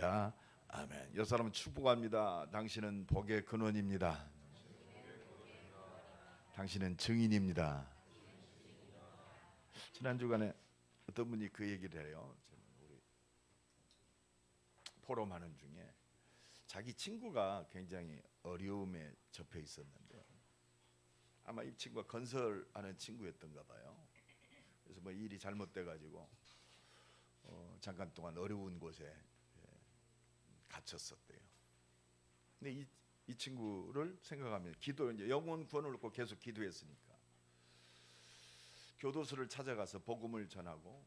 믿습니다. 아멘. 옆 사람은 축복합니다. 당신은 복의 근원입니다. 당신은 증인입니다. 지난 주간에 어떤 분이 그 얘기를 해요. 우리 포럼하는 중에 자기 친구가 굉장히 어려움에 접해 있었는데 아마 이 친구가 건설하는 친구였던가 봐요. 그래서 뭐 일이 잘못돼 가지고 잠깐 동안 어려운 곳에 갇혔었대요. 근데 이 친구를 생각하면 기도 이제 영혼 구원을 놓고 계속 기도했으니까 교도소를 찾아가서 복음을 전하고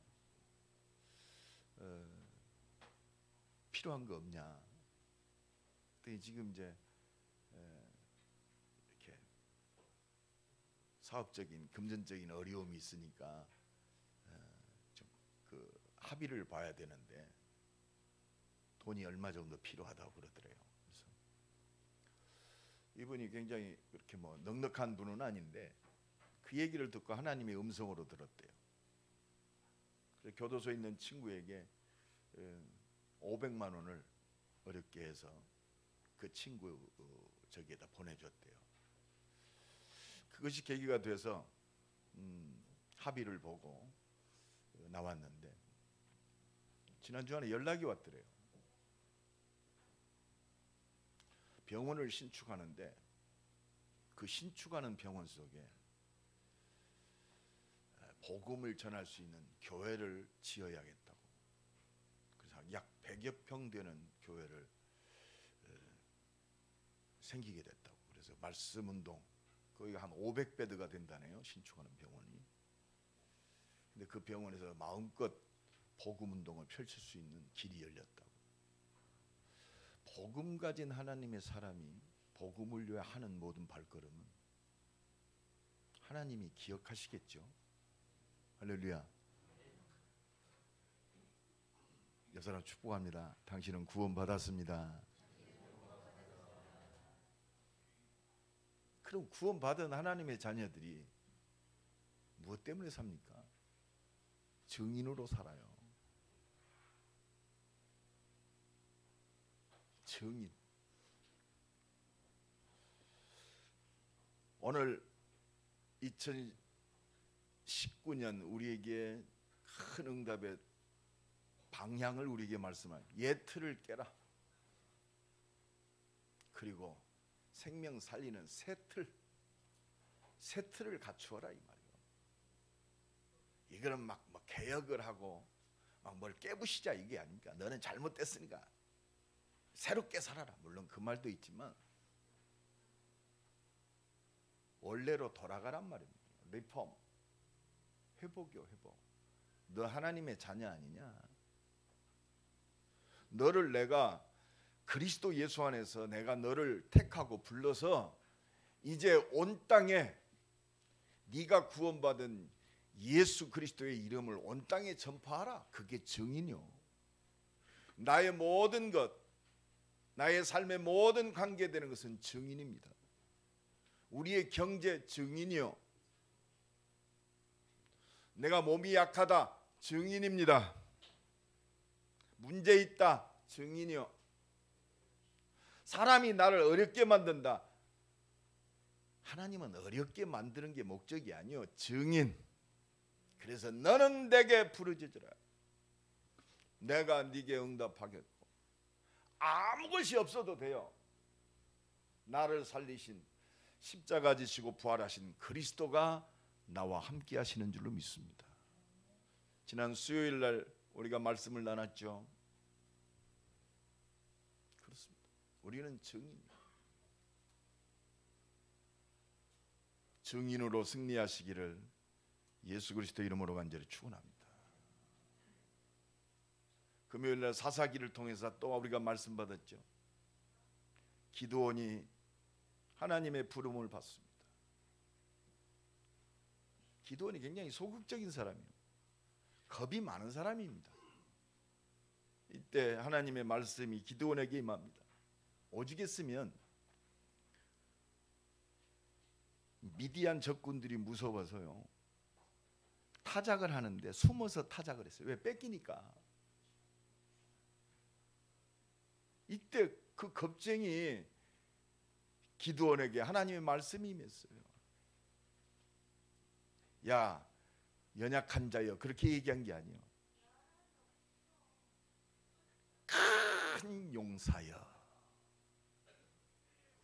필요한 거 없냐. 그때 지금 이제 이렇게 사업적인 금전적인 어려움이 있으니까 좀 그 합의를 봐야 되는데 돈이 얼마 정도 필요하다고 그러더래요. 그래서 이분이 굉장히 그렇게 뭐 넉넉한 분은 아닌데 그 얘기를 듣고 하나님의 음성으로 들었대요. 그래서 교도소에 있는 친구에게 500만 원을 어렵게 해서 그 친구 저기에다 보내줬대요. 그것이 계기가 돼서 합의를 보고 나왔는데 지난 주간에 연락이 왔더래요. 병원을 신축하는데 그 신축하는 병원 속에 복음을 전할 수 있는 교회를 지어야겠다고. 그래서 약 100여 평 되는 교회를 생기게 됐다고. 그래서 말씀 운동 거기가 한 500베드가 된다네요. 신축하는 병원이. 근데 그 병원에서 마음껏 복음 운동을 펼칠 수 있는 길이 열렸다고. 복음 가진 하나님의 사람이 복음을 위해 하는 모든 발걸음은 하나님이 기억하시겠죠. 할렐루야. 옆 사람 축복합니다. 당신은 구원받았습니다. 그럼 구원받은 하나님의 자녀들이 무엇 때문에 삽니까? 증인으로 살아요. 증인. 오늘 2019년 우리에게 큰 응답의 방향을 우리에게 말씀한 옛 틀을 깨라. 그리고 생명 살리는 새 틀을 갖추어라 이 말이에요. 이거는 막 개혁을 하고 막 뭘 깨부시자 이게 아닙니까? 너는 잘못됐으니까 새롭게 살아라. 물론 그 말도 있지만 원래로 돌아가란 말입니다. 리폼, 회복이요, 회복. 너 하나님의 자녀 아니냐? 너를 내가 그리스도 예수 안에서 내가 너를 택하고 불러서 이제 온 땅에 네가 구원받은 예수 그리스도의 이름을 온 땅에 전파하라. 그게 증인이요. 나의 모든 것, 나의 삶의 모든 관계되는 것은 증인입니다. 우리의 경제 증인이요. 내가 몸이 약하다 증인입니다. 문제 있다 증인이요. 사람이 나를 어렵게 만든다. 하나님은 어렵게 만드는 게 목적이 아니요. 증인. 그래서 너는 내게 부르짖으라. 내가 네게 응답하겠고 아무 것이 없어도 돼요. 나를 살리신 십자가 지시고 부활하신 그리스도가 나와 함께 하시는 줄로 믿습니다. 지난 수요일 날 우리가 말씀을 나눴죠. 그렇습니다. 우리는 증인으로 승리하시기를 예수 그리스도 이름으로 간절히 축원합니다. 금요일 날 사사기를 통해서 또 우리가 말씀 받았죠. 기드온이 하나님의 부름을 받습니다. 기드온이 굉장히 소극적인 사람이에요. 겁이 많은 사람입니다. 이때 하나님의 말씀이 기드온에게 임합니다. 오죽했으면 미디안 적군들이 무서워서요. 타작을 하는데 숨어서 타작을 했어요. 왜? 뺏기니까. 이때 그 겁쟁이 기드온에게 하나님의 말씀이 임했어요. 야, 연약한 자여, 그렇게 얘기한 게 아니에요. 큰 용사여.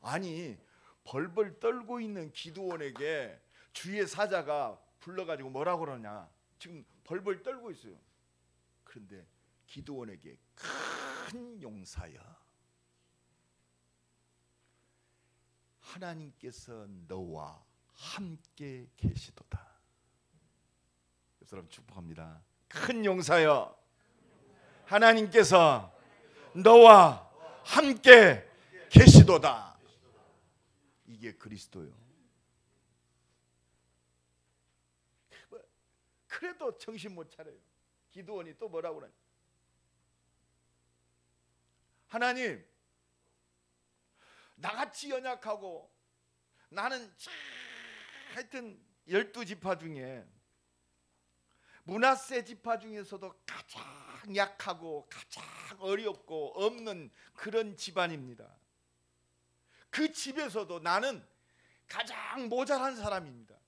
아니, 벌벌 떨고 있는 기드온에게 주의 사자가 불러가지고 뭐라고 그러냐, 지금 벌벌 떨고 있어요. 그런데 기드온에게 큰 용사여, 하나님께서 너와 함께 계시도다. 여러분 축복합니다. 큰 용사여, 하나님께서 너와 함께 계시도다. 이게 그리스도요. 그래도 정신 못 차려요. 기드온이 또 뭐라고 그러냐, 하나님, 나같이 연약하고 나는 하여튼 12지파 중에 므낫세 지파 중에서도 가장 약하고 가장 어렵고 없는 그런 집안입니다. 그 집에서도 나는 가장 모자란 사람입니다.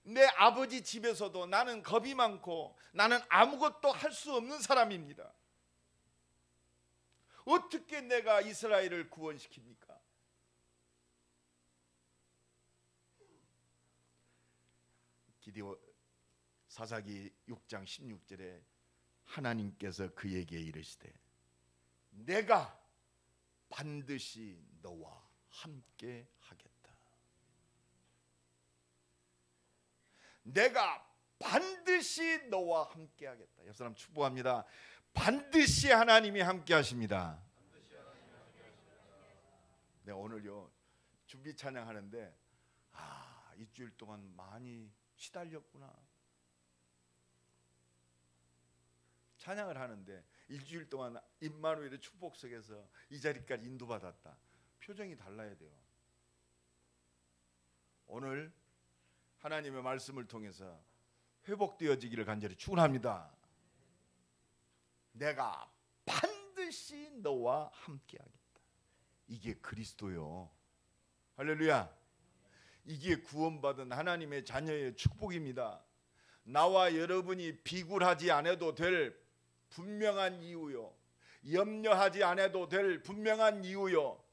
내 아버지 집에서도 나는 겁이 많고 나는 아무것도 할 수 없는 사람입니다. 어떻게 내가 이스라엘을 구원시킵니까? 기드온 사사기 6장 16절에 하나님께서 그에게 이르시되 내가 반드시 너와 함께 하겠다. 내가 반드시 너와 함께 하겠다. 옆 사람 축복합니다. 반드시 하나님이 함께 하십니다. 네, 오늘요 준비 찬양하는데 일주일 동안 많이 시달렸구나. 찬양을 하는데 일주일 동안 임마누엘의 축복 속에서 이 자리까지 인도받았다. 표정이 달라야 돼요. 오늘 하나님의 말씀을 통해서 회복되어지기를 간절히 축원합니다. 내가 반드시 너와 함께 하겠다. 이게 그리스도요. 할렐루야. 이게 구원받은 하나님의 자녀의 축복입니다. 나와 여러분이 비굴하지 않아도 될 분명한 이유요, 염려하지 않아도 될 분명한 이유요.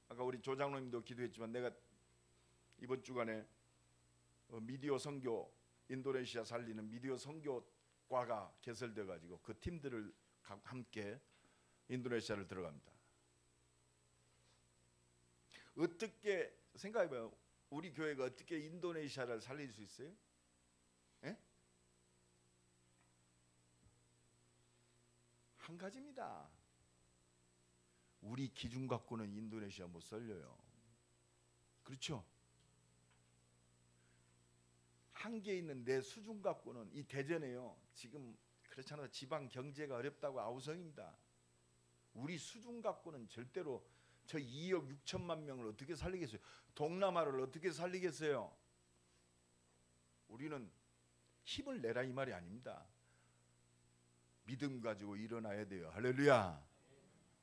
아까 우리 조장로님도 기도했지만 내가 이번 주간에 미디어 선교, 인도네시아 살리는 미디어 선교과가 개설돼 가지고 그 팀들을 함께 인도네시아를 들어갑니다. 어떻게 생각해봐요. 우리 교회가 어떻게 인도네시아를 살릴 수 있어요? 에? 한 가지입니다. 우리 기준 갖고는 인도네시아 못 살려요. 그렇죠? 한계에 있는 내 수준 갖고는 이 대전에요, 지금 그렇잖아요. 지방 경제가 어렵다고 아우성입니다. 우리 수준 갖고는 절대로 저 2억 6천만 명을 어떻게 살리겠어요? 동남아를 어떻게 살리겠어요? 우리는 힘을 내라 이 말이 아닙니다. 믿음 가지고 일어나야 돼요. 할렐루야.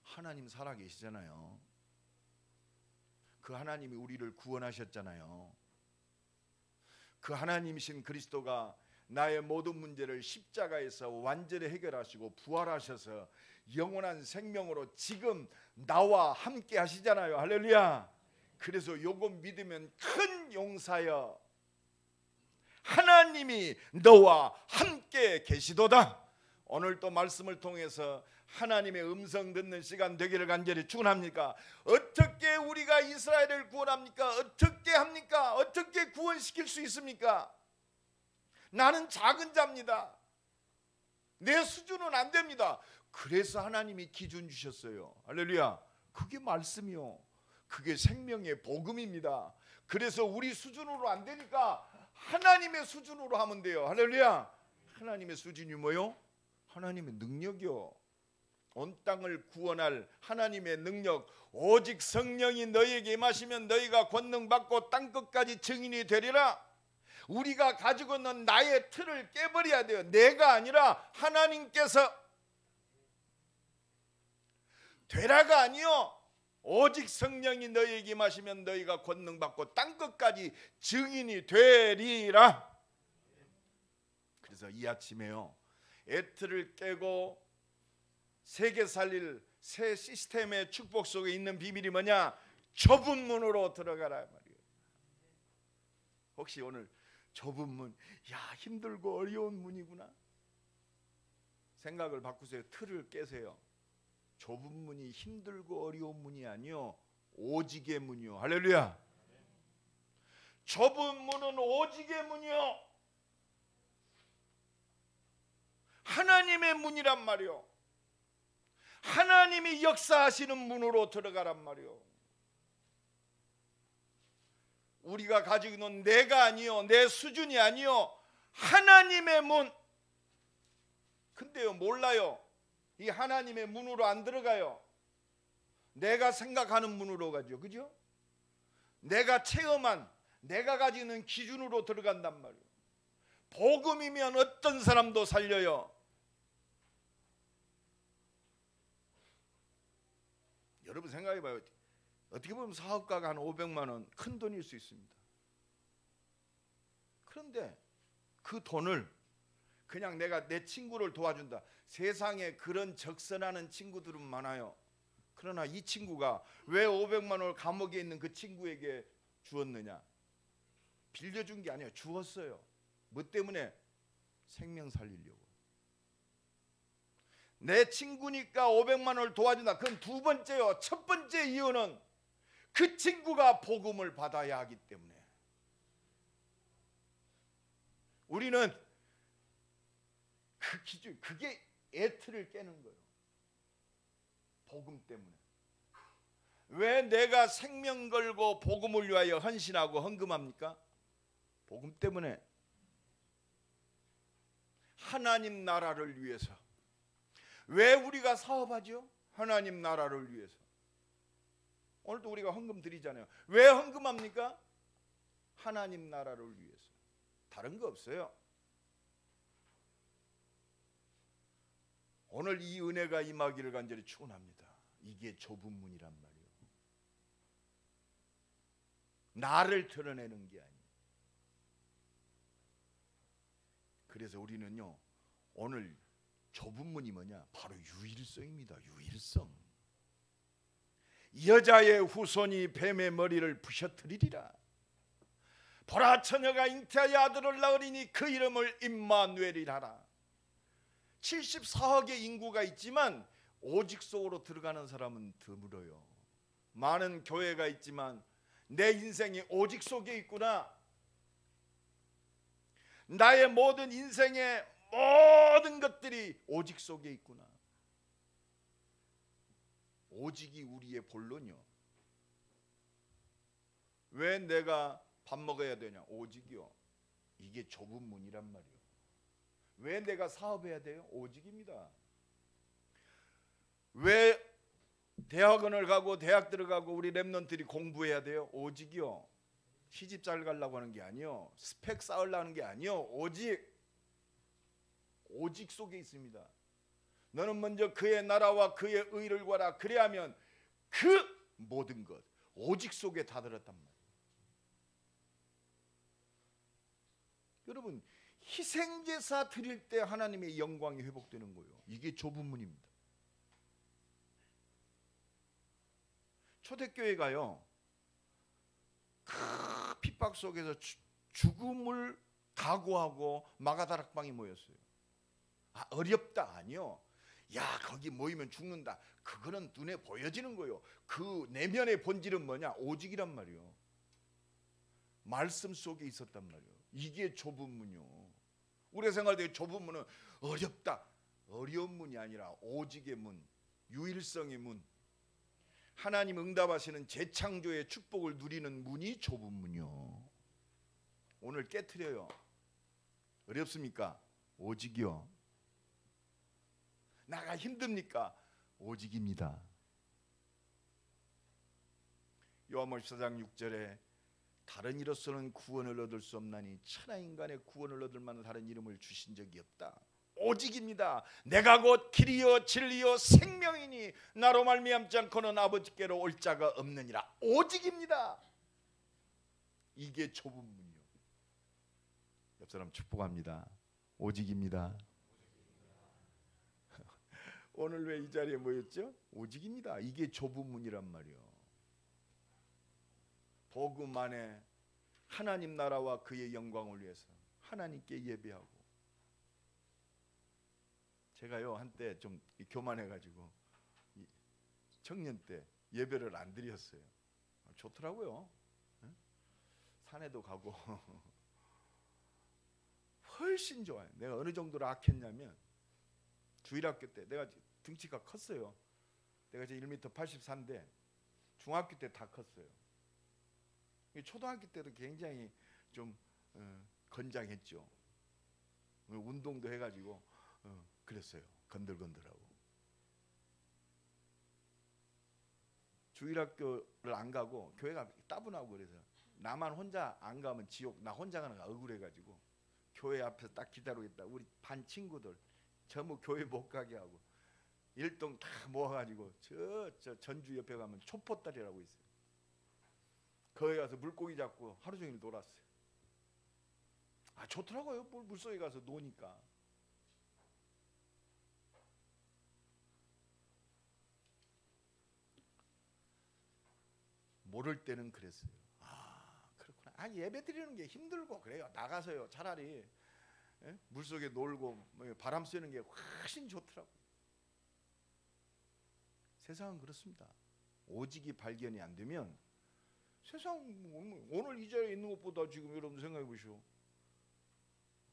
하나님 살아계시잖아요. 그 하나님이 우리를 구원하셨잖아요. 그 하나님이신 그리스도가 나의 모든 문제를 십자가에서 완전히 해결하시고 부활하셔서 영원한 생명으로 지금 나와 함께 하시잖아요. 할렐루야. 그래서 요거 믿으면 큰 용사여, 하나님이 너와 함께 계시도다. 오늘 또 말씀을 통해서 하나님의 음성 듣는 시간 되기를 간절히 축원합니까? 어떻게 우리가 이스라엘을 구원합니까? 어떻게 합니까? 어떻게 구원시킬 수 있습니까? 나는 작은 자입니다. 내 수준은 안 됩니다. 그래서 하나님이 기준 주셨어요. 할렐루야. 그게 말씀이요, 그게 생명의 복음입니다. 그래서 우리 수준으로 안 되니까 하나님의 수준으로 하면 돼요. 할렐루야. 하나님의 수준이 뭐요? 하나님의 능력이요. 온 땅을 구원할 하나님의 능력, 오직 성령이 너희에게 임하시면 너희가 권능 받고 땅 끝까지 증인이 되리라. 우리가 가지고 있는 나의 틀을 깨버려야 돼요. 내가 아니라 하나님께서. 되라가 아니요 오직 성령이 너희에게 임하시면 너희가 권능 받고 땅 끝까지 증인이 되리라. 그래서 이 아침에요 애틀을 깨고 세계 살릴 새 시스템의 축복 속에 있는 비밀이 뭐냐? 좁은 문으로 들어가라 말이에요. 혹시 오늘 좁은 문, 야 힘들고 어려운 문이구나 생각을 바꾸세요. 틀을 깨세요. 좁은 문이 힘들고 어려운 문이 아니요 오직의 문이요. 할렐루야. 좁은 문은 오직의 문이요 하나님의 문이란 말이요. 하나님이 역사하시는 문으로 들어가란 말이요. 우리가 가지고 있는 내가 아니요 내 수준이 아니요 하나님의 문. 근데요 몰라요. 이 하나님의 문으로 안 들어가요. 내가 생각하는 문으로 가죠. 그죠? 내가 체험한 내가 가지고 있는 기준으로 들어간단 말이에요. 복음이면 어떤 사람도 살려요. 여러분 생각해봐요. 어떻게 보면 사업가가 한 500만 원 큰 돈일 수 있습니다. 그런데 그 돈을 그냥 내가 내 친구를 도와준다. 세상에 그런 적선하는 친구들은 많아요. 그러나 이 친구가 왜 500만 원을 감옥에 있는 그 친구에게 주었느냐? 빌려준 게 아니에요. 주었어요. 뭐 때문에? 생명 살리려고. 내 친구니까 500만 원을 도와준다. 그건 두 번째요. 첫 번째 이유는 그 친구가 복음을 받아야 하기 때문에. 우리는 그 기준, 그게 애틀을 깨는 거예요. 복음 때문에. 왜 내가 생명 걸고 복음을 위하여 헌신하고 헌금합니까? 복음 때문에. 하나님 나라를 위해서. 왜 우리가 사업하죠? 하나님 나라를 위해서. 오늘도 우리가 헌금 드리잖아요. 왜 헌금합니까? 하나님 나라를 위해서. 다른 거 없어요. 오늘 이 은혜가 임하기를 간절히 축원합니다. 이게 좁은 문이란 말이에요. 나를 드러내는 게 아니에요. 그래서 우리는요 오늘 좁은 문이 뭐냐? 바로 유일성입니다. 유일성. 여자의 후손이 뱀의 머리를 부셔뜨리리라. 보라 처녀가 잉태하여 아들을 낳으리니 그 이름을 임마누엘이라 하라. 74억의 인구가 있지만 오직 속으로 들어가는 사람은 드물어요. 많은 교회가 있지만 내 인생이 오직 속에 있구나. 나의 모든 인생의 모든 것들이 오직 속에 있구나. 오직이 우리의 본론이요. 왜 내가 밥 먹어야 되냐? 오직이요. 이게 좁은 문이란 말이에요. 왜 내가 사업해야 돼요? 오직입니다. 왜 대학원을 가고 대학 들어가고 우리 랩런트들이 공부해야 돼요? 오직이요. 시집 잘 가려고 하는 게 아니요. 스펙 쌓으려고 하는 게 아니요. 오직 속에 있습니다. 너는 먼저 그의 나라와 그의 의를 구하라. 그래야면 그 모든 것 오직 속에 다 들었단 말이에요. 여러분 희생제사 드릴 때 하나님의 영광이 회복되는 거예요. 이게 좁은 문입니다. 초대교회가요 그 핍박 속에서 죽음을 각오하고 마가다락방에 모였어요. 어렵다 아니요. 야 거기 모이면 죽는다. 그거는 눈에 보여지는 거예요. 그 내면의 본질은 뭐냐? 오직이란 말이에요. 말씀 속에 있었단 말이에요. 이게 좁은 문이요. 우리가 생각할 때 좁은 문은 어렵다. 어려운 문이 아니라 오직의 문, 유일성의 문, 하나님 응답하시는 재창조의 축복을 누리는 문이 좁은 문이요. 오늘 깨트려요. 어렵습니까? 오직이요. 나가 힘듭니까? 오직입니다. 요한복음 14장 6절에 다른 이로서는 구원을 얻을 수 없나니 천하 인간의 구원을 얻을 만한 다른 이름을 주신 적이 없다. 오직입니다. 내가 곧 길이요 진리요 생명이니 나로 말미암지 않고는 아버지께로 올 자가 없느니라. 오직입니다. 이게 좁은 문이요. 옆 사람 축복합니다. 오직입니다. 오늘 왜 이 자리에 모였죠? 오직입니다. 이게 좁은 문이란 말이요. 복음 안에 하나님 나라와 그의 영광을 위해서 하나님께 예배하고, 제가요 한때 좀 교만해가지고 청년 때 예배를 안 드렸어요. 좋더라고요. 산에도 가고 훨씬 좋아요. 내가 어느 정도로 악했냐면 주일학교 때 내가 등치가 컸어요. 내가 이제 1m 84인데 중학교 때 다 컸어요. 초등학교 때도 굉장히 좀 건장했죠. 운동도 해가지고 그랬어요. 건들건들하고. 주일학교를 안 가고 교회가 따분하고 그래서 나만 혼자 안 가면 지옥, 나 혼자 가는 거 억울해가지고 교회 앞에서 딱 기다리고 있다. 우리 반 친구들 전부 교회 못 가게 하고 일동 다 모아가지고 저 전주 옆에 가면 초포다리라고 있어요. 거기 가서 물고기 잡고 하루 종일 놀았어요. 좋더라고요. 물속에 가서 노니까. 모를 때는 그랬어요. 그렇구나. 예배 드리는 게 힘들고 그래요. 나가서요 차라리 물속에 놀고 바람 쐬는 게 훨씬 좋더라고요. 세상은 그렇습니다. 오직이 발견이 안 되면 세상 오늘 이 자리에 있는 것보다 지금 여러분 생각해 보시오.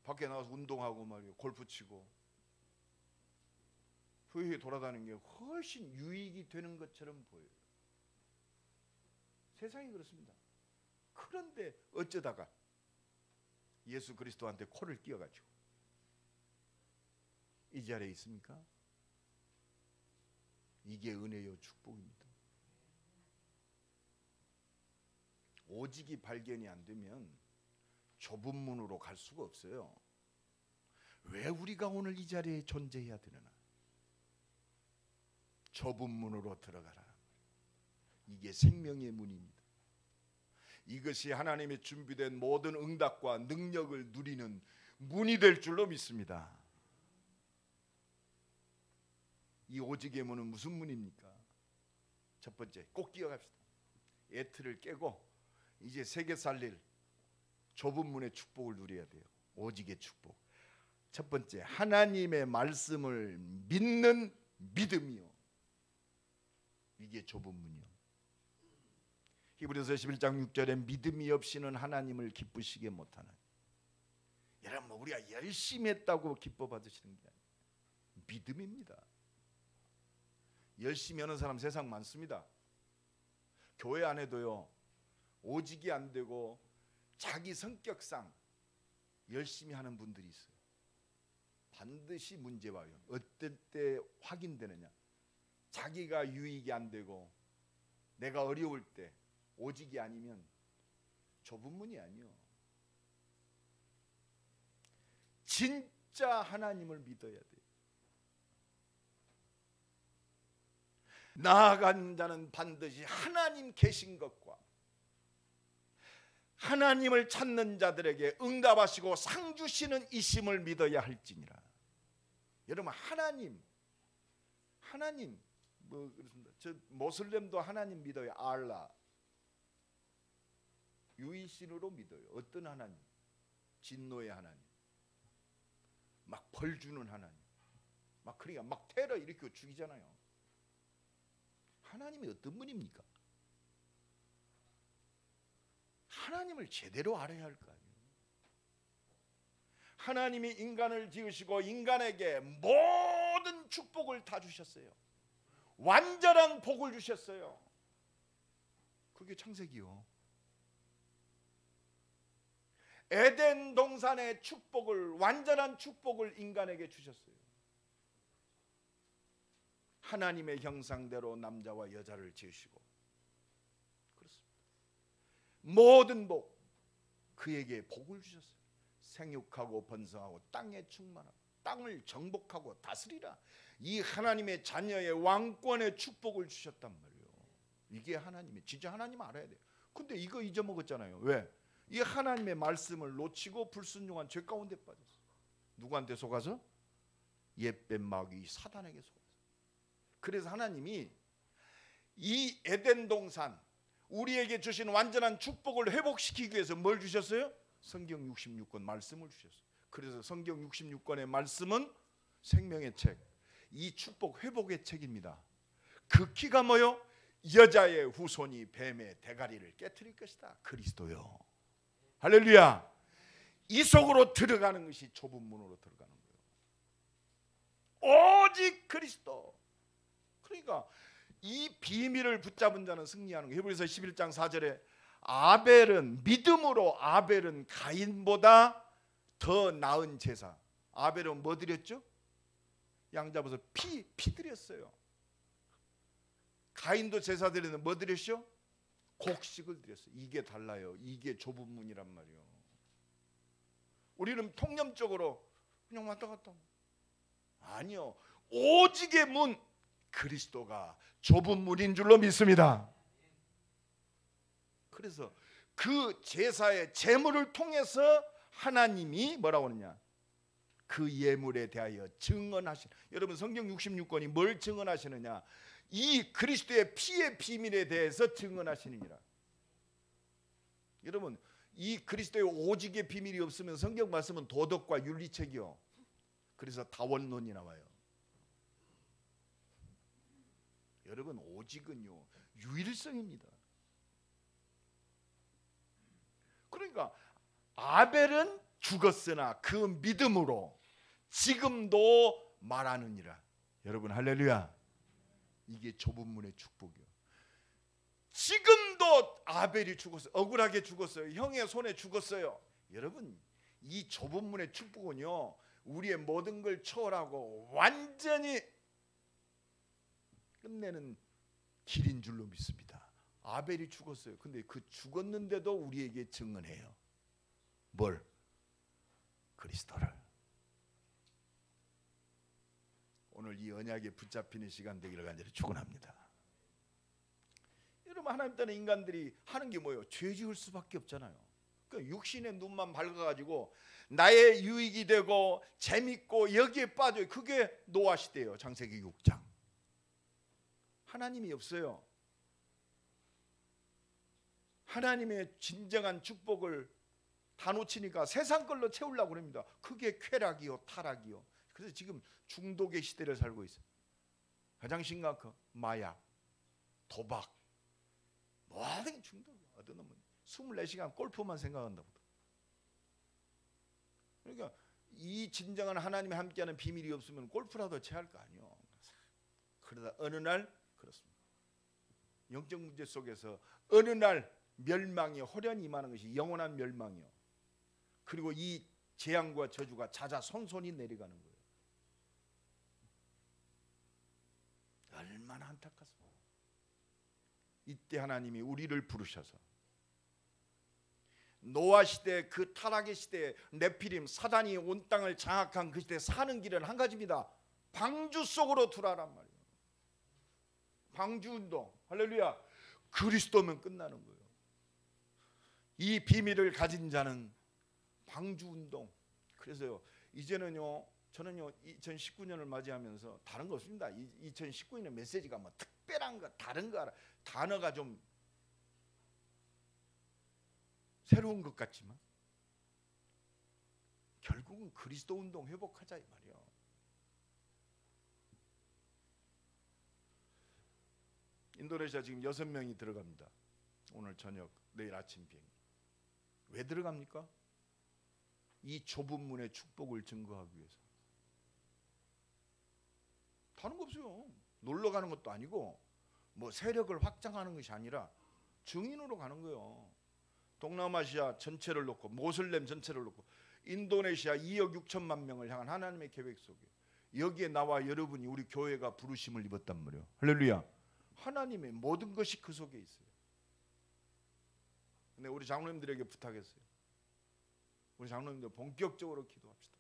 밖에 나가서 운동하고 말이에요. 골프 치고 후에 돌아다니는 게 훨씬 유익이 되는 것처럼 보여요. 세상이 그렇습니다. 그런데 어쩌다가 예수 그리스도한테 코를 끼워가지고 이 자리에 있습니까? 이게 은혜요 축복입니다. 오직이 발견이 안 되면 좁은 문으로 갈 수가 없어요. 왜 우리가 오늘 이 자리에 존재해야 되느냐? 좁은 문으로 들어가라. 이게 생명의 문입니다. 이것이 하나님의 준비된 모든 응답과 능력을 누리는 문이 될 줄로 믿습니다. 이 오직의 문은 무슨 문입니까? 첫 번째, 꼭 기억합시다. 예틀을 깨고 이제 세계 살릴 좁은 문의 축복을 누려야 돼요. 오직의 축복. 첫 번째, 하나님의 말씀을 믿는 믿음이요. 이게 좁은 문이요. 히브리서 11장 6절에 믿음이 없이는 하나님을 기쁘시게 못하는. 여러분, 우리가 열심히 했다고 기뻐 받으시는 게 아니에요. 믿음입니다. 열심히 하는 사람 세상 많습니다. 교회 안에도요, 오직이 안 되고 자기 성격상 열심히 하는 분들이 있어요. 반드시 문제 와요. 어떨 때 확인되느냐? 자기가 유익이 안 되고 내가 어려울 때 오직이 아니면 좁은 문이 아니요. 진짜 하나님을 믿어야 돼요. 나아간 자는 반드시 하나님 계신 것과 하나님을 찾는 자들에게 응답하시고 상 주시는 이심을 믿어야 할지니라. 여러분, 하나님 뭐 그렇습니다. 저 모슬렘도 하나님 믿어요. 알라, 유이신으로 믿어요. 어떤 하나님? 진노의 하나님, 막 벌 주는 하나님, 막 그러니까 막 테러 일으켜 죽이잖아요. 하나님이 어떤 분입니까? 하나님을 제대로 알아야 할 거 아니에요. 하나님이 인간을 지으시고 인간에게 모든 축복을 다 주셨어요. 완전한 복을 주셨어요. 그게 창세기요. 에덴 동산의 축복을, 완전한 축복을 인간에게 주셨어요. 하나님의 형상대로 남자와 여자를 지으시고, 그렇습니다. 모든 복, 그에게 복을 주셨어요. 생육하고 번성하고 땅에 충만하고. 땅을 정복하고 다스리라. 이 하나님의 자녀의 왕권의 축복을 주셨단 말이에요. 이게 하나님의, 진짜 하나님 알아야 돼요. 근데 이거 잊어먹었잖아요. 왜? 이 하나님의 말씀을 놓치고 불순종한 죄 가운데 빠졌어. 누구한테 속아서? 옛뱀 마귀 사단에게 속아서. 그래서 하나님이 이 에덴 동산 우리에게 주신 완전한 축복을 회복시키기 위해서 뭘 주셨어요? 성경 66권 말씀을 주셨어요. 그래서 성경 66권의 말씀은 생명의 책, 이 축복 회복의 책입니다. 그 키가 뭐요? 여자의 후손이 뱀의 대가리를 깨트릴 것이다. 그리스도요. 할렐루야. 이 속으로 들어가는 것이 좁은 문으로 들어가는 거예요. 오직 그리스도. 그러니까 이 비밀을 붙잡은 자는 승리하는 거예요. 히브리서 11장 4절에 아벨은 믿음으로 아벨은 가인보다 더 나은 제사. 아벨은 뭐 드렸죠? 양 잡아서 피 드렸어요. 가인도 제사 드렸는데 뭐 드렸죠? 곡식을 드렸어요. 이게 달라요. 이게 좁은 문이란 말이에요. 우리는 통념적으로 그냥 왔다 갔다. 아니요. 오직의 문 그리스도가 좁은 문인 줄로 믿습니다. 그래서 그 제사의 제물을 통해서 하나님이 뭐라고 하느냐? 그 예물에 대하여 증언하신. 여러분 성경 66권이 뭘 증언하시느냐? 이 그리스도의 피의 비밀에 대해서 증언하시느니라. 여러분 이 그리스도의 오직의 비밀이 없으면 성경 말씀은 도덕과 윤리책이요. 그래서 다원론이 나와요. 여러분 오직은요 유일성입니다. 그러니까 아벨은 죽었으나 그 믿음으로 지금도 말하느니라. 여러분 할렐루야. 이게 좁은 문의 축복이요. 지금도 아벨이 죽었어요. 억울하게 죽었어요. 형의 손에 죽었어요. 여러분 이 좁은 문의 축복은요 우리의 모든 걸 초월하고 완전히 끝내는 길인 줄로 믿습니다. 아벨이 죽었어요. 근데 그 죽었는데도 우리에게 증언해요. 뭘? 그리스도를. 오늘 이 언약에 붙잡히는 시간 되기를 간절히 축원합니다. 여러분 하나님 때는 인간들이 하는 게 뭐예요? 죄 지을 수밖에 없잖아요. 그러니까 육신의 눈만 밝아가지고 나의 유익이 되고 재밌고 여기에 빠져요. 그게 노아 시대예요. 창세기 6장. 하나님이 없어요. 하나님의 진정한 축복을 다 놓치니까 세상 걸로 채우려고 합니다. 그게 쾌락이요 타락이요. 그래서 지금 중독의 시대를 살고 있어요. 가장 심각한 마약, 도박, 모든 중독이에요. 어떤 놈은 24시간 골프만 생각한다고. 그러니까 이 진정한 하나님이 함께하는 비밀이 없으면 골프라도 채할 거 아니에요. 그러다 어느 날 그렇습니다. 영적 문제 속에서 어느 날 멸망이 호련히 임하는 것이 영원한 멸망이요. 그리고 이 재앙과 저주가 자자손손이 내려가는 거예요. 얼마나 안타깝습니까? 이때 하나님이 우리를 부르셔서 노아 시대 그 타락의 시대에 네피림 사단이 온 땅을 장악한 그 시대에 사는 길은 한 가지입니다. 방주 속으로 들어가란 말이에요. 방주운동. 할렐루야. 그리스도면 끝나는 거예요. 이 비밀을 가진 자는 방주운동. 그래서요 이제는요 저는요 2019년을 맞이하면서 다른 거 없습니다. 2019년의 메시지가 뭐 특별한 거 다른 거 단어가 좀 새로운 것 같지만 결국은 그리스도 운동 회복하자 이 말이에요. 인도네시아 지금 6명이 들어갑니다. 오늘 저녁 내일 아침 비행기. 왜 들어갑니까? 이 좁은 문의 축복을 증거하기 위해서. 다른 거 없어요. 놀러 가는 것도 아니고 뭐 세력을 확장하는 것이 아니라 증인으로 가는 거예요. 동남아시아 전체를 놓고 모슬렘 전체를 놓고 인도네시아 2억 6천만 명을 향한 하나님의 계획 속에 여기에 나와 여러분이 우리 교회가 부르심을 입었단 말이에요. 할렐루야. 하나님의 모든 것이 그 속에 있어요. 근데 우리 장로님들에게 부탁했어요. 우리 장로님들 본격적으로 기도합시다.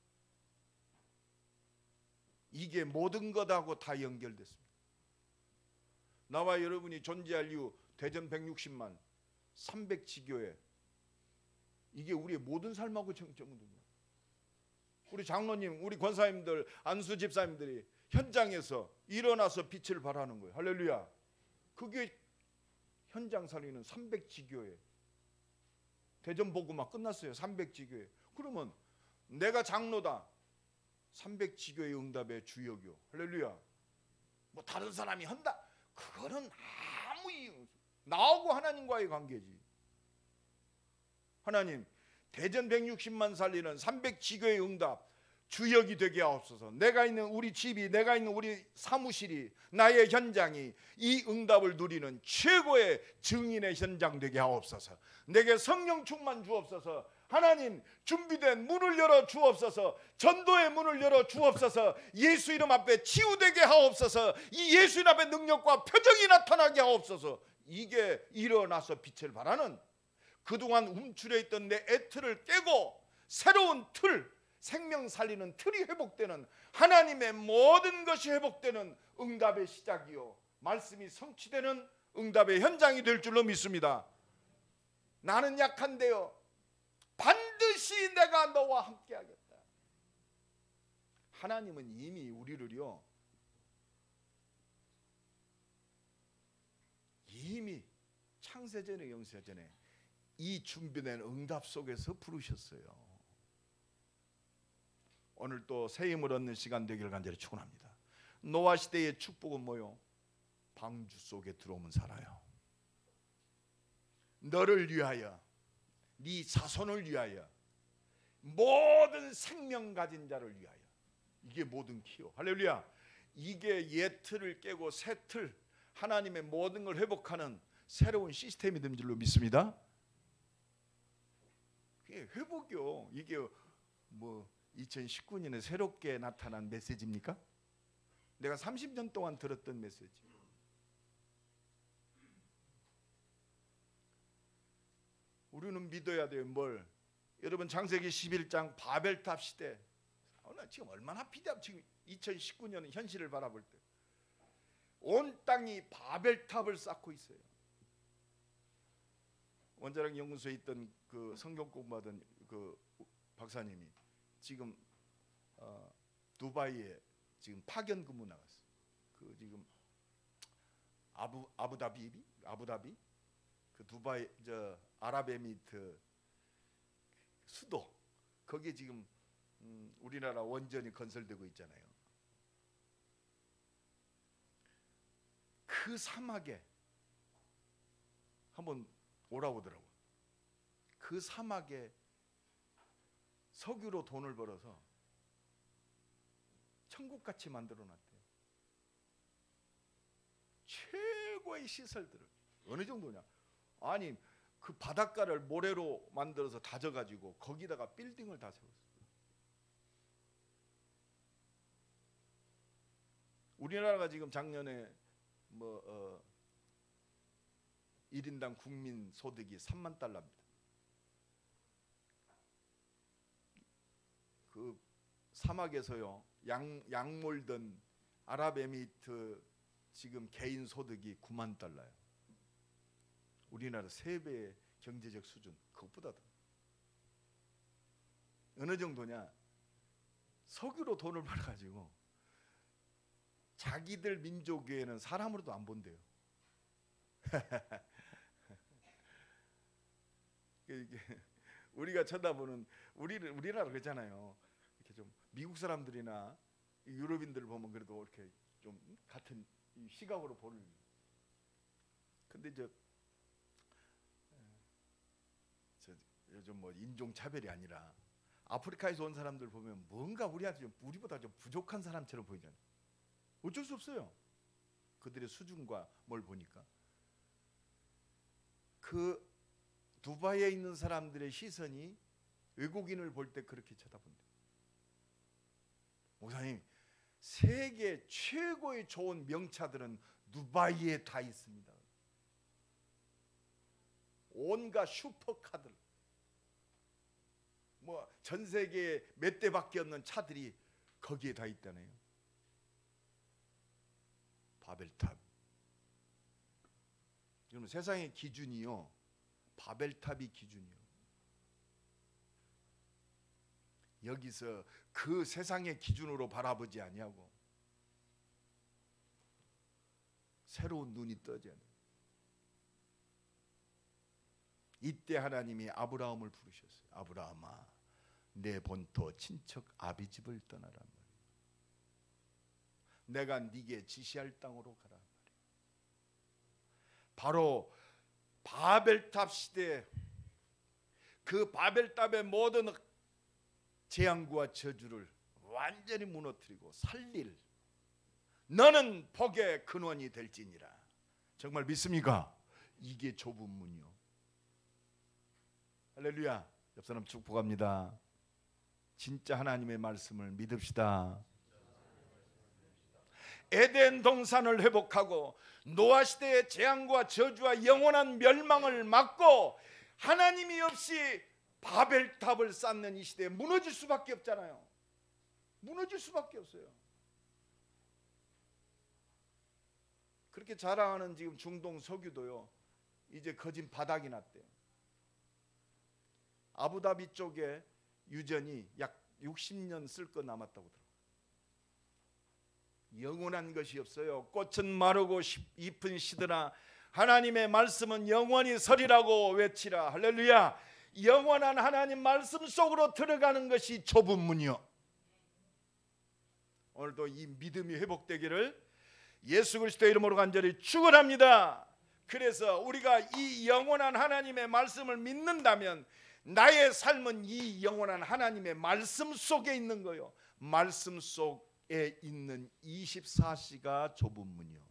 이게 모든 것하고 다 연결됐습니다. 나와 여러분이 존재할 이유, 대전 160만 300지교회, 이게 우리의 모든 삶하고 정정됩니다. 우리 장로님, 우리 권사님들, 안수 집사님들이 현장에서 일어나서 빛을 발하는 거예요. 할렐루야. 그게 현장 살리는 300지교회. 대전 복음화 끝났어요. 300지교회. 그러면 내가 장로다. 300지교회 응답의 주역이요. 할렐루야. 뭐 다른 사람이 한다, 그거는 아무 이유 없어. 나하고 하나님과의 관계지. 하나님, 대전 160만 살리는 300지교의 응답 주역이 되게 하옵소서. 내가 있는 우리 집이, 내가 있는 우리 사무실이, 나의 현장이 이 응답을 누리는 최고의 증인의 현장 되게 하옵소서. 내게 성령 충만 주옵소서. 하나님, 준비된 문을 열어 주옵소서. 전도의 문을 열어 주옵소서. 예수 이름 앞에 치유되게 하옵소서. 이 예수 이름 앞에 능력과 표정이 나타나게 하옵소서. 이게 일어나서 빛을 발하는, 그동안 움츠려 있던 내 애틀을 깨고 새로운 틀, 생명 살리는 틀이 회복되는, 하나님의 모든 것이 회복되는 응답의 시작이요, 말씀이 성취되는 응답의 현장이 될 줄로 믿습니다. 나는 약한데요, 반드시 내가 너와 함께 하겠다. 하나님은 이미 우리를요, 이미 창세전에 영세전에 이 준비된 응답 속에서 부르셨어요. 오늘 또 새 힘을 얻는 시간 되기를 간절히 축원합니다. 노아 시대의 축복은 뭐요? 방주 속에 들어오면 살아요. 너를 위하여, 네 자손을 위하여, 모든 생명 가진 자를 위하여. 이게 모든 키요. 할렐루야. 이게 옛 틀을 깨고 새 틀, 하나님의 모든 걸 회복하는 새로운 시스템이 된 줄로 믿습니다. 이게 회복이요. 이게 뭐 2019년에 새롭게 나타난 메시지입니까? 내가 30년 동안 들었던 메시지. 우리는 믿어야 돼요. 뭘? 여러분, 창세기 11장 바벨탑 시대, 지금 얼마나 비답, 지금 2019년 현실을 바라볼 때 온 땅이 바벨탑을 쌓고 있어요. 원자력 연구소에 있던 그 성경 공부하던 그 박사님이 지금 두바이에 지금 파견 근무 나갔어요. 그 지금 아부다비 그 두바이 저 아랍에미리트 수도, 거기에 지금 우리나라 원전이 건설되고 있잖아요. 그 사막에 한번 오라고 하더라고요. 그 사막에 석유로 돈을 벌어서 천국같이 만들어 놨대요. 최고의 시설들을. 어느 정도냐? 아니, 그 바닷가를 모래로 만들어서 다져가지고 거기다가 빌딩을 다 세웠어요. 우리나라가 지금 작년에 1인당 국민 소득이 3만 달러입니다. 그 사막에서요, 양 몰던 아랍에미리트 지금 개인 소득이 9만 달러예요. 우리나라 3배의 경제적 수준, 그것보다 더. 어느 정도냐? 석유로 돈을 벌어가지고 자기들 민족교회는 사람으로도 안 본대요. 우리가 쳐다보는, 우리나라 그렇잖아요. 이렇게 좀 미국 사람들이나 유럽인들 보면 그래도 이렇게 좀 같은 시각으로 보는. 근데 요즘 뭐 인종 차별이 아니라 아프리카에서 온 사람들 보면 뭔가 우리보다 좀 부족한 사람처럼 보이잖아요. 어쩔 수 없어요. 그들의 수준과 뭘 보니까. 그 두바이에 있는 사람들의 시선이 외국인을 볼 때 그렇게 쳐다본대요. 목사님, 세계 최고의 좋은 명차들은 두바이에 다 있습니다. 온갖 슈퍼카들, 뭐 전 세계에 몇 대밖에 없는 차들이 거기에 다 있다네요. 바벨탑. 여러분, 세상의 기준이요, 바벨탑이 기준이요. 여기서 그 세상의 기준으로 바라보지 아니하고 새로운 눈이 떠져야 돼. 이때 하나님이 아브라함을 부르셨어요. 아브라함아, 내 본토 친척 아비집을 떠나란 말이야. 내가 네게 지시할 땅으로 가라 말이야. 바로 바벨탑 시대, 그 바벨탑의 모든 재앙과 저주를 완전히 무너뜨리고 살릴, 너는 복의 근원이 될지니라. 정말 믿습니까? 이게 좁은 문이요. 할렐루야. 옆 사람 축복합니다. 진짜 하나님의 말씀을 믿읍시다. 에덴 동산을 회복하고 노아 시대의 재앙과 저주와 영원한 멸망을 막고 하나님이 없이 바벨탑을 쌓는 이 시대에 무너질 수밖에 없잖아요. 무너질 수밖에 없어요. 그렇게 자랑하는 지금 중동 석유도요, 이제 거진 바닥이 났대요. 아부다비 쪽에 유전이 약 60년 쓸 거 남았다고 들어요. 영원한 것이 없어요. 꽃은 마르고 잎은 시드나 하나님의 말씀은 영원히 서리라고 외치라. 할렐루야. 영원한 하나님 말씀 속으로 들어가는 것이 좁은 문이요. 오늘도 이 믿음이 회복되기를 예수 그리스도의 이름으로 간절히 축원합니다. 그래서 우리가 이 영원한 하나님의 말씀을 믿는다면 나의 삶은 이 영원한 하나님의 말씀 속에 있는 거요. 말씀 속에 있는 24시가 좁은 문이요.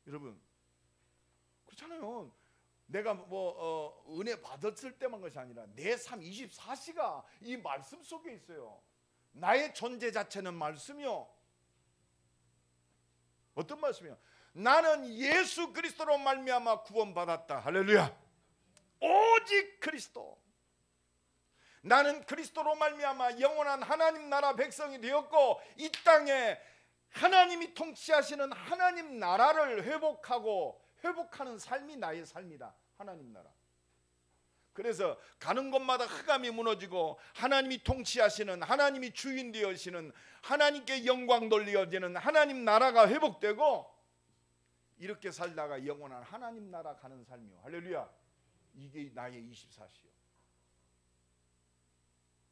여러분, 그렇잖아요. 내가 은혜 받았을 때만 것이 아니라 내 삶 24시가 이 말씀 속에 있어요. 나의 존재 자체는 말씀이요. 어떤 말씀이요? 나는 예수 그리스도로 말미암아 구원받았다. 할렐루야. 오직 그리스도. 나는 그리스도로 말미암아 영원한 하나님 나라 백성이 되었고 이 땅에 하나님이 통치하시는 하나님 나라를 회복하는 삶이 나의 삶이다. 하나님 나라. 그래서 가는 곳마다 흑암이 무너지고 하나님이 통치하시는, 하나님이 주인 되시는, 하나님께 영광 돌려지는 하나님 나라가 회복되고 이렇게 살다가 영원한 하나님 나라 가는 삶이요. 할렐루야. 이게 나의 24시요.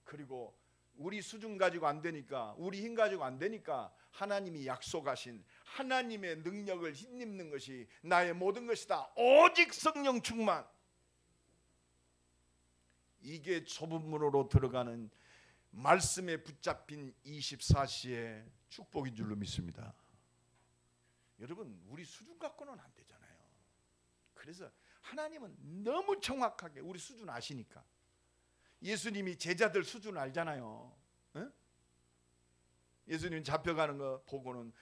그리고 우리 수준 가지고 안 되니까, 우리 힘 가지고 안 되니까 하나님이 약속하신 하나님의 능력을 힘입는 것이 나의 모든 것이다. 오직 성령 충만. 이게 좁은 문으로 들어가는 말씀에 붙잡힌 24시의 축복인 줄로 믿습니다. 여러분, 우리 수준 갖고는 안 되잖아요. 그래서 하나님은 너무 정확하게 우리 수준 아시니까. 예수님이 제자들 수준 알잖아요. 에? 예수님 잡혀가는 거 보고는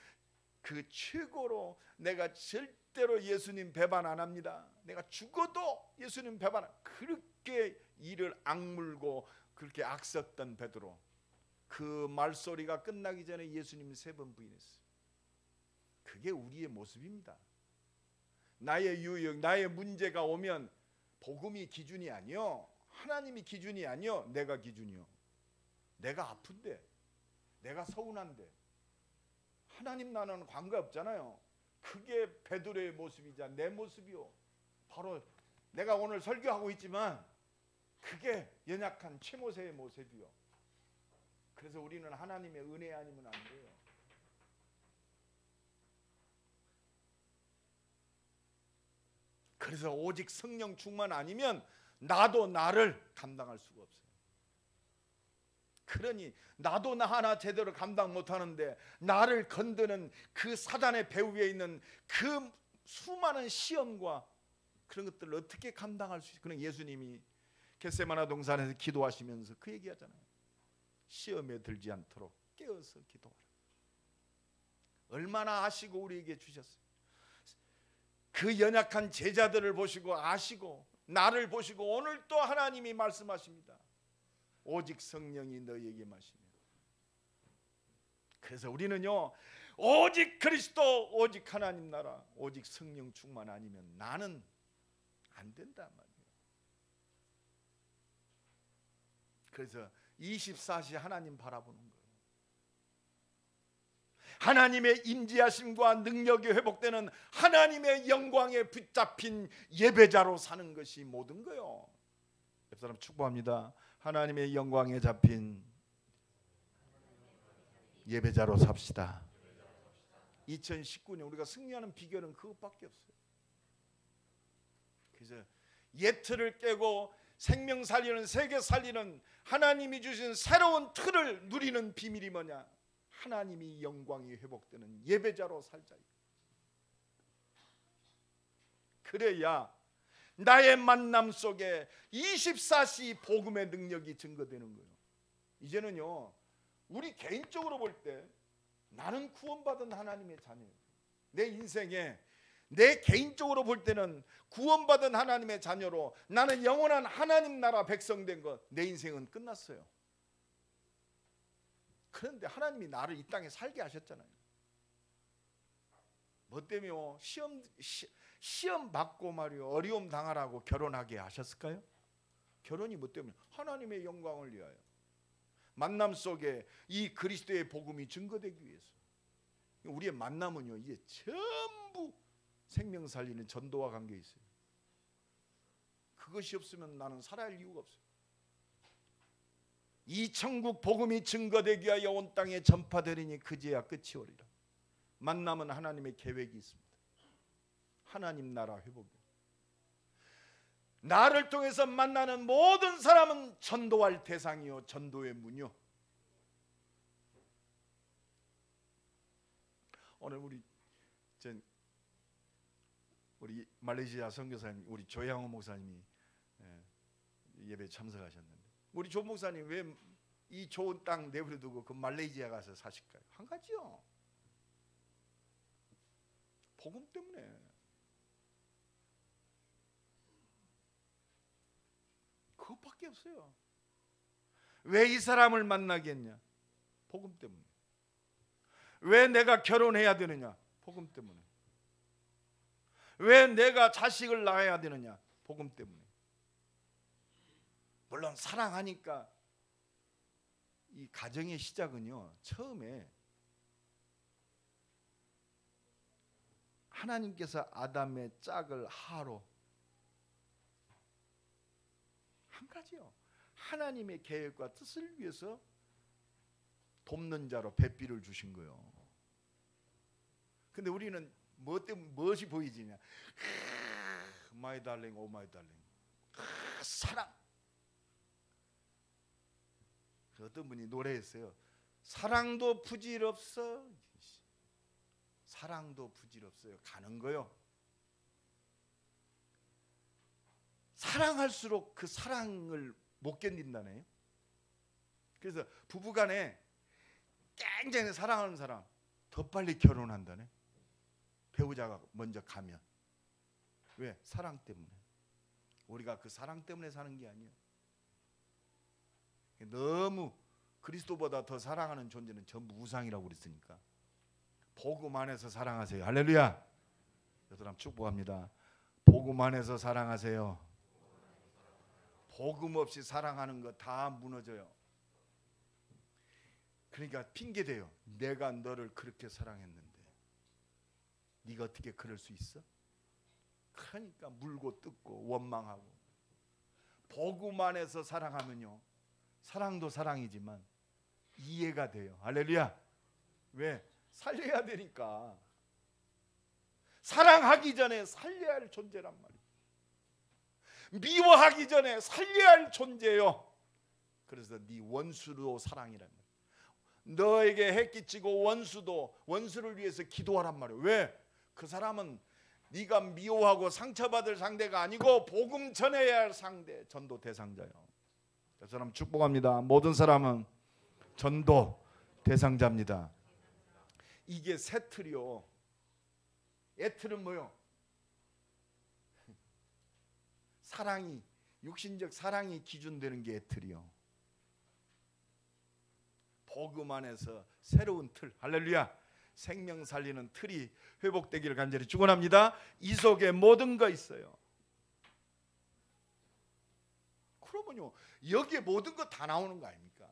그 최고로 내가 절대로 예수님 배반 안 합니다. 내가 죽어도 예수님 배반 안. 그렇게 이를 악물고 그렇게 악썼던 베드로, 그 말소리가 끝나기 전에 예수님이 3번 부인했어요. 그게 우리의 모습입니다. 나의 유형, 나의 문제가 오면 복음이 기준이 아니요, 하나님이 기준이 아니요, 내가 기준이요. 내가 아픈데, 내가 서운한데 하나님 나라는 관계없잖아요. 그게 베드로의 모습이자 내 모습이요. 바로 내가 오늘 설교하고 있지만 그게 연약한 최모세의 모습이요. 그래서 우리는 하나님의 은혜 아니면 안 돼요. 그래서 오직 성령 충만 아니면 나도 나를 감당할 수가 없어요. 그러니 나도 나 하나 제대로 감당 못하는데 나를 건드는 그 사단의 배 위에 있는 그 수많은 시험과 그런 것들을 어떻게 감당할 수 있어요? 그런 예수님이 겟세마네 동산에서 기도하시면서 그 얘기하잖아요. 시험에 들지 않도록 깨어서 기도하라. 얼마나 아시고 우리에게 주셨어요. 그 연약한 제자들을 보시고 아시고 나를 보시고 오늘 또 하나님이 말씀하십니다. 오직 성령이 너희에게 마시며. 그래서 우리는요, 오직 그리스도, 오직 하나님 나라, 오직 성령 충만 아니면 나는 안 된단 말이에요. 그래서 24시 하나님 바라보는 거예요. 하나님의 임재하심과 능력이 회복되는 하나님의 영광에 붙잡힌 예배자로 사는 것이 모든 거예요. 옆 사람 축복합니다. 하나님의 영광에 잡힌 예배자로 삽시다. 2019년 우리가 승리하는 비결은 그것밖에 없어요. 그래서 옛틀을 깨고 생명 살리는, 세계 살리는 하나님이 주신 새로운 틀을 누리는 비밀이 뭐냐? 하나님이 영광이 회복되는 예배자로 살자. 그래야 나의 만남 속에 24시 복음의 능력이 증거되는 거예요. 이제는요, 우리 개인적으로 볼 때 나는 구원받은 하나님의 자녀예요. 내 인생에 내 개인적으로 볼 때는 구원받은 하나님의 자녀로 나는 영원한 하나님 나라 백성 된 것, 내 인생은 끝났어요. 그런데 하나님이 나를 이 땅에 살게 하셨잖아요. 뭐 때문에 시험 받고 말이요, 어려움 당하라고 결혼하게 하셨을까요? 결혼이 뭐 때문에? 하나님의 영광을 위하여, 만남 속에 이 그리스도의 복음이 증거되기 위해서. 우리의 만남은요, 이게 전부 생명 살리는 전도와 관계 있어요. 그것이 없으면 나는 살아야 할 이유가 없어요. 이 천국 복음이 증거되기 위하여 온 땅에 전파되리니 그제야 끝이 오리라. 만남은 하나님의 계획이 있습니다. 하나님 나라 회복이. 나를 통해서 만나는 모든 사람은 전도할 대상이요, 전도의 문이요. 오늘 우리 말레이시아 선교사님, 우리 조양호 목사님이 예배에 참석하셨는데, 우리 조 목사님 왜 이 좋은 땅 내버려두고 그 말레이시아 가서 사실까요? 한 가지요, 복음 때문에. 그것밖에 없어요. 왜 이 사람을 만나겠냐? 복음 때문에. 왜 내가 결혼해야 되느냐? 복음 때문에. 왜 내가 자식을 낳아야 되느냐? 복음 때문에. 물론 사랑하니까. 이 가정의 시작은요, 처음에 하나님께서 아담의 짝을 하로, 한 가지요, 하나님의 계획과 뜻을 위해서 돕는 자로 배비를 주신 거예요. 근데 우리는 무엇이 보이지냐? 마이 달링, 오 마이 달링, 사랑. 어떤 분이 노래했어요. 사랑도 부질없어, 사랑도 부질없어요. 가는 거요. 사랑할수록 그 사랑을 못 견딘다네요. 그래서 부부간에 굉장히 사랑하는 사람 더 빨리 결혼한다네. 배우자가 먼저 가면. 왜? 사랑 때문에. 우리가 그 사랑 때문에 사는 게 아니에요. 너무 그리스도보다 더 사랑하는 존재는 전부 우상이라고 그랬으니까. 복음 안에서 사랑하세요. 할렐루야. 저 사람 축복합니다. 복음 안에서 사랑하세요. 복음 없이 사랑하는 거 다 무너져요. 그러니까 핑계대요. 내가 너를 그렇게 사랑했는데 네가 어떻게 그럴 수 있어? 그러니까 물고 뜯고 원망하고. 복음 안에서 사랑하면요, 사랑도 사랑이지만 이해가 돼요. 할렐루야. 왜? 살려야 되니까. 사랑하기 전에 살려야 할 존재란 말이에요. 미워하기 전에 살려야 할 존재요. 그래서 네 원수도 사랑이란 말이에요. 너에게 해끼치고 원수를 위해서 기도하란 말이에요. 왜? 그 사람은 네가 미워하고 상처받을 상대가 아니고 복음 전해야 할 상대, 전도 대상자요. 그 사람 축복합니다. 모든 사람은 전도 대상자입니다. 이게 새 틀이요. 애틀은 뭐요? 사랑이, 육신적 사랑이 기준되는 게 애틀이요. 복음 안에서 새로운 틀, 할렐루야. 생명 살리는 틀이 회복되기를 간절히 축원합니다. 이 속에 모든 거 있어요. 그러면요, 여기에 모든 거 다 나오는 거 아닙니까?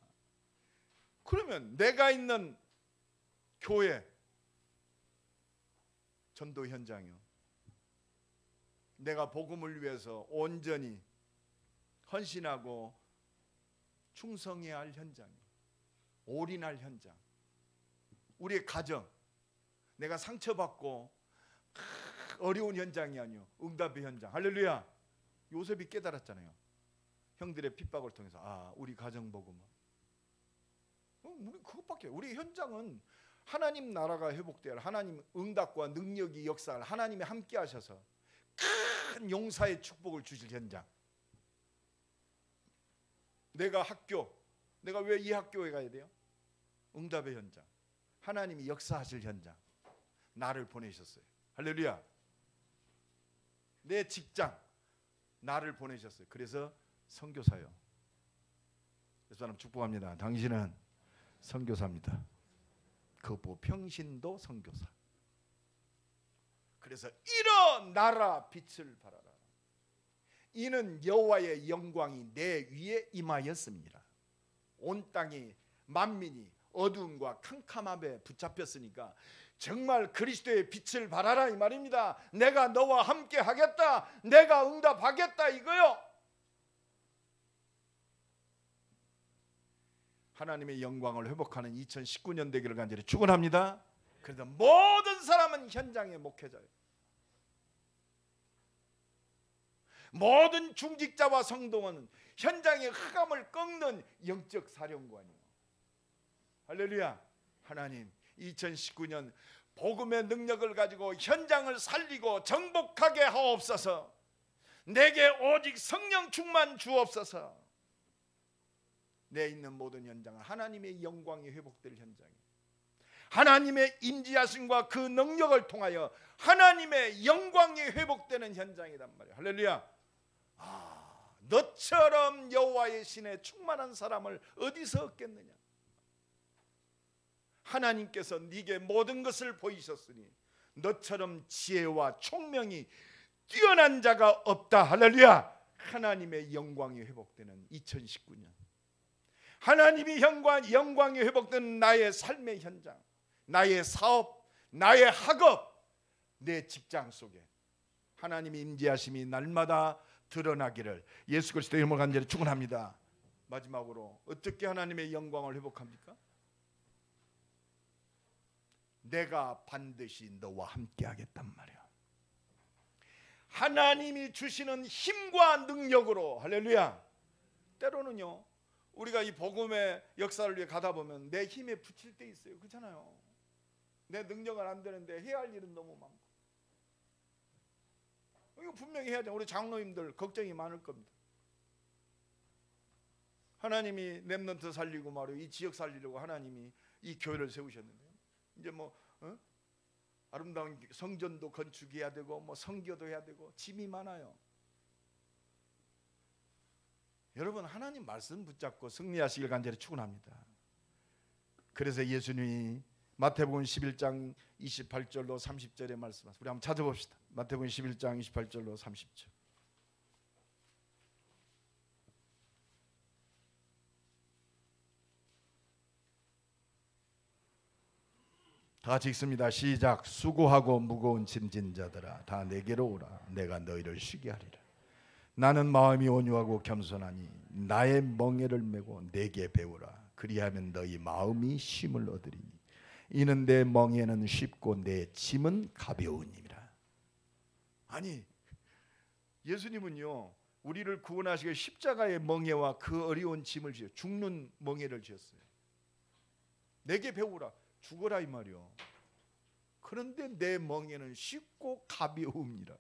그러면 내가 있는 교회, 전도 현장이요, 내가 복음을 위해서 온전히 헌신하고 충성해야 할 현장, 올인할 현장, 우리의 가정, 내가 상처받고 어려운 현장이 아니요, 응답의 현장. 할렐루야. 요셉이 깨달았잖아요. 형들의 핍박을 통해서 우리 가정 복음은 우리 그것밖에, 우리 현장은 하나님 나라가 회복되어 하나님 응답과 능력이 역사할 하나님이 함께 하셔서 큰 용사의 축복을 주실 현장. 내가 학교, 내가 왜 이 학교에 가야 돼요? 응답의 현장, 하나님이 역사하실 현장, 나를 보내셨어요. 할렐루야. 내 직장, 나를 보내셨어요. 그래서 선교사요. 그 사람 축복합니다. 당신은 선교사입니다. 그보 평신도 선교사. 그래서 이런 나라 빛을 발하라. 이는 여호와의 영광이 내 위에 임하였습니다. 온 땅이 만민이 어두움과 캄캄함에 붙잡혔으니까 정말 그리스도의 빛을 발하라 이 말입니다. 내가 너와 함께 하겠다, 내가 응답하겠다 이거요. 하나님의 영광을 회복하는 2019년 되기를 간절히 축원합니다. 그래서 모든 사람은 현장의 목회자예요. 모든 중직자와 성도는 현장의 흑암을 꺾는 영적 사령관이에요. 할렐루야. 하나님 2019년 복음의 능력을 가지고 현장을 살리고 정복하게 하옵소서. 내게 오직 성령 충만 주옵소서. 내 있는 모든 현장은 하나님의 영광이 회복될 현장이에요. 하나님의 임재하심과 그 능력을 통하여 하나님의 영광이 회복되는 현장이란 말이에요. 할렐루야. 너처럼 여호와의 신에 충만한 사람을 어디서 얻겠느냐? 하나님께서 네게 모든 것을 보이셨으니 너처럼 지혜와 총명이 뛰어난 자가 없다. 할렐루야. 하나님의 영광이 회복되는 2019년, 하나님이 영광이 회복되는 나의 삶의 현장, 나의 사업, 나의 학업, 내 직장 속에 하나님의 임재하심이 날마다 드러나기를 예수 그리스도의 이름으로 간절히 축원합니다. 마지막으로 어떻게 하나님의 영광을 회복합니까? 내가 반드시 너와 함께 하겠단 말이야. 하나님이 주시는 힘과 능력으로. 할렐루야. 때로는요, 우리가 이 복음의 역사를 위해 가다 보면 내 힘에 부칠 때 있어요. 그렇잖아요. 내 능력은 안 되는데 해야 할 일은 너무 많고. 이거 분명히 해야 돼. 우리 장로님들 걱정이 많을 겁니다. 하나님이 렘넌트 살리고 말이에요, 이 지역 살리려고 하나님이 이 교회를 세우셨는데 이제 아름다운 성전도 건축해야 되고 선교도 해야 되고 짐이 많아요. 여러분, 하나님 말씀 붙잡고 승리하시길 간절히 축원합니다. 그래서 예수님이 마태복음 11장 28절로 30절의 말씀하셨습니다. 우리 한번 찾아봅시다. 마태복음 11장 28절로 30절. 다 같이 읽습니다. 시작. 수고하고 무거운 짐진 자들아 다 내게로 오라. 내가 너희를 쉬게 하리라. 나는 마음이 온유하고 겸손하니 나의 멍에를 메고 내게 배우라. 그리하면 너희 마음이 쉼을 얻으리니 이는 내 멍에는 쉽고 내 짐은 가벼우니라. 아니, 예수님은요, 우리를 구원하시고 십자가의 멍에와 그 어려운 짐을 지어 죽는 멍에를 지었어요. 내게 배우라. 죽어라 이 말이요. 그런데 내 멍에는 쉽고 가벼움이라.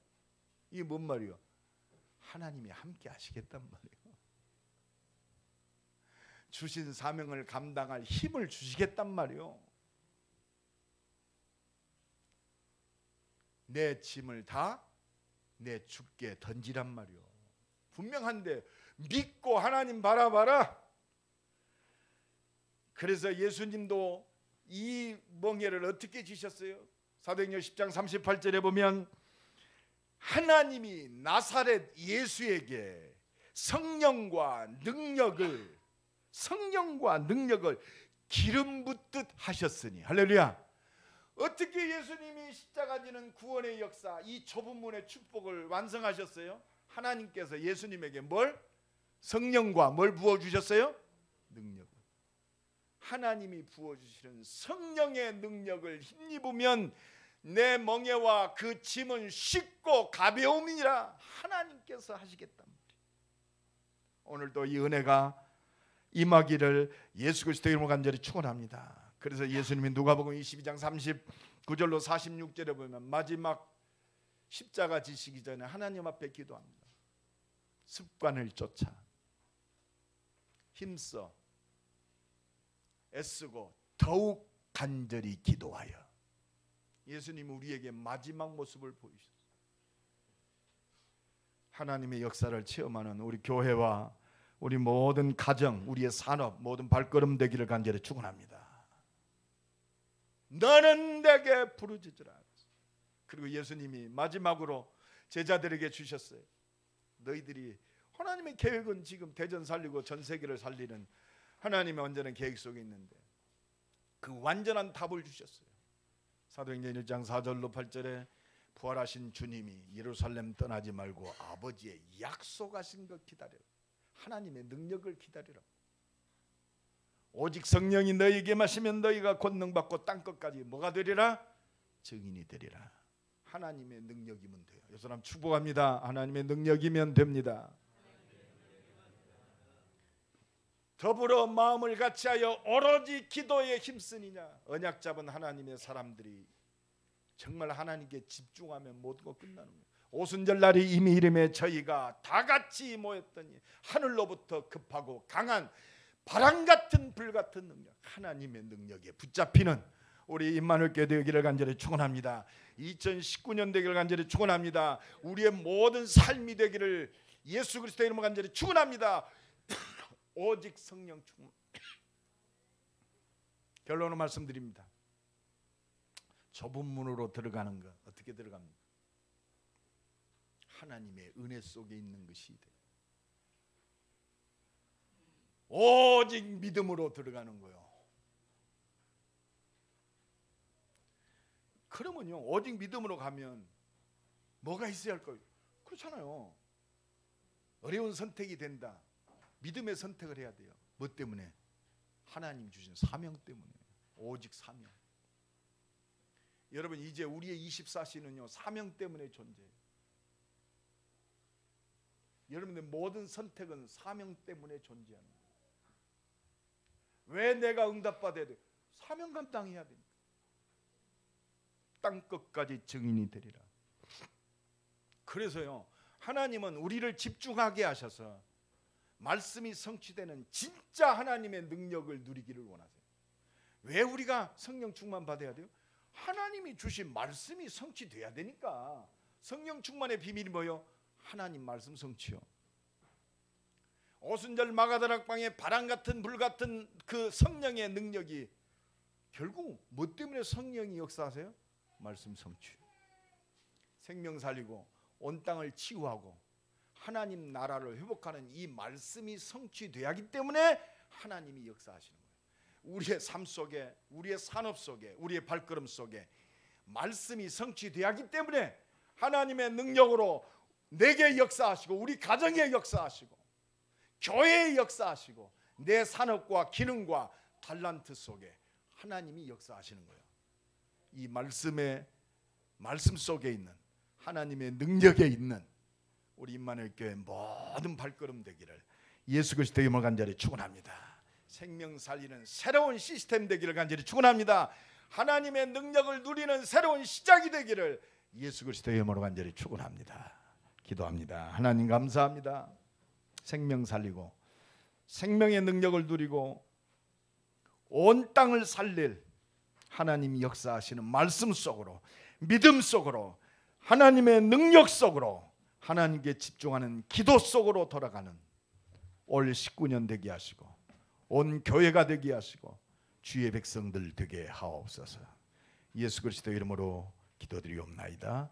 이게 뭔 말이요? 하나님이 함께 하시겠단 말이에요. 주신 사명을 감당할 힘을 주시겠단 말이에요. 내 짐을 다 내 주께 던지란 말이요. 분명한데 믿고 하나님 바라봐라. 그래서 예수님도 이 멍에를 어떻게 지셨어요? 사도행전 10장 38절에 보면 하나님이 나사렛 예수에게 성령과 능력을 기름 붓듯 하셨으니. 할렐루야. 어떻게 예수님이 십자가 지는 구원의 역사, 이 좁은 문의 축복을 완성하셨어요? 하나님께서 예수님에게 성령과 뭘 부어주셨어요? 능력. 하나님이 부어주시는 성령의 능력을 힘입으면 내 멍에와 그 짐은 쉽고 가벼움이라 하나님께서 하시겠단 말이에요. 오늘도 이 은혜가 임하기를 예수 그리스도의 이름으로 간절히 축원합니다. 그래서 예수님이 누가복음 22장 39절로 46절에 보면 마지막 십자가 지시기 전에 하나님 앞에 기도합니다. 습관을 쫓아 힘써 애쓰고 더욱 간절히 기도하여. 예수님은 우리에게 마지막 모습을 보이셨어요. 하나님의 역사를 체험하는 우리 교회와 우리 모든 가정, 우리의 산업, 모든 발걸음 되기를 간절히 축원합니다. 너는 내게 부르짖으라. 그리고 예수님이 마지막으로 제자들에게 주셨어요. 너희들이, 하나님의 계획은 지금 대전 살리고 전 세계를 살리는 하나님의 완전한 계획 속에 있는데 그 완전한 답을 주셨어요. 사도행전 1장 4절로 8절에 부활하신 주님이 예루살렘 떠나지 말고 아버지의 약속하신 것 기다려라. 하나님의 능력을 기다리라. 오직 성령이 너희에게 마시면 너희가 권능받고 땅끝까지 뭐가 되리라? 증인이 되리라. 하나님의 능력이면 돼요. 이 사람 축복합니다. 하나님의 능력이면 됩니다. 더불어 마음을 같이하여 오로지 기도에 힘쓰니냐. 언약 잡은 하나님의 사람들이 정말 하나님께 집중하면 모든 거 끝나는 거예요. 오순절날이 이미 이름에 저희가 다 같이 모였더니 하늘로부터 급하고 강한 바람 같은 불 같은 능력, 하나님의 능력에 붙잡히는 우리 임마누엘 교회 되기를 간절히 축원합니다. 2019년 되기를 간절히 축원합니다. 우리의 모든 삶이 되기를 예수 그리스도의 이름으로 간절히 축원합니다. 오직 성령 충만. 결론을 말씀드립니다. 좁은 문으로 들어가는 것 어떻게 들어갑니까? 하나님의 은혜 속에 있는 것이 돼. 오직 믿음으로 들어가는 거요. 그러면요, 오직 믿음으로 가면 뭐가 있어야 할까요? 그렇잖아요. 어려운 선택이 된다. 믿음의 선택을 해야 돼요. 뭐 때문에? 하나님 주신 사명 때문에. 오직 사명. 여러분, 이제 우리의 24시는요 사명 때문에 존재해요. 여러분들 모든 선택은 사명 때문에 존재하는 거예요. 왜 내가 응답받아야 돼요? 사명 감당해야 됩니다. 땅끝까지 증인이 되리라. 그래서요, 하나님은 우리를 집중하게 하셔서 말씀이 성취되는 진짜 하나님의 능력을 누리기를 원하세요. 왜 우리가 성령 충만 받아야 돼요? 하나님이 주신 말씀이 성취돼야 되니까. 성령 충만의 비밀이 뭐예요? 하나님 말씀 성취요. 오순절 마가다락방에 바람 같은 불 같은 그 성령의 능력이 결국 뭐 때문에 성령이 역사하세요? 말씀 성취. 생명 살리고 온 땅을 치유하고 하나님 나라를 회복하는 이 말씀이 성취돼야 하기 때문에 하나님이 역사하시는 거예요. 우리의 삶 속에, 우리의 산업 속에, 우리의 발걸음 속에 말씀이 성취돼야 하기 때문에 하나님의 능력으로 내게 역사하시고 우리 가정에 역사하시고 교회에 역사하시고 내 산업과 기능과 달란트 속에 하나님이 역사하시는 거예요. 이 말씀 속에 있는 하나님의 능력에 있는 우리 임마누엘 교회 모든 발걸음 되기를 예수 그리스도의 이름으로 간절히 축원합니다. 생명 살리는 새로운 시스템 되기를 간절히 축원합니다. 하나님의 능력을 누리는 새로운 시작이 되기를 예수 그리스도의 이름으로 간절히 축원합니다. 기도합니다. 하나님 감사합니다. 생명 살리고 생명의 능력을 누리고 온 땅을 살릴 하나님이 역사하시는 말씀 속으로, 믿음 속으로, 하나님의 능력 속으로, 하나님께 집중하는 기도 속으로 돌아가는 올 19년 되게 하시고 온 교회가 되게 하시고 주의 백성들 되게 하옵소서. 예수 그리스도 이름으로 기도드리옵나이다.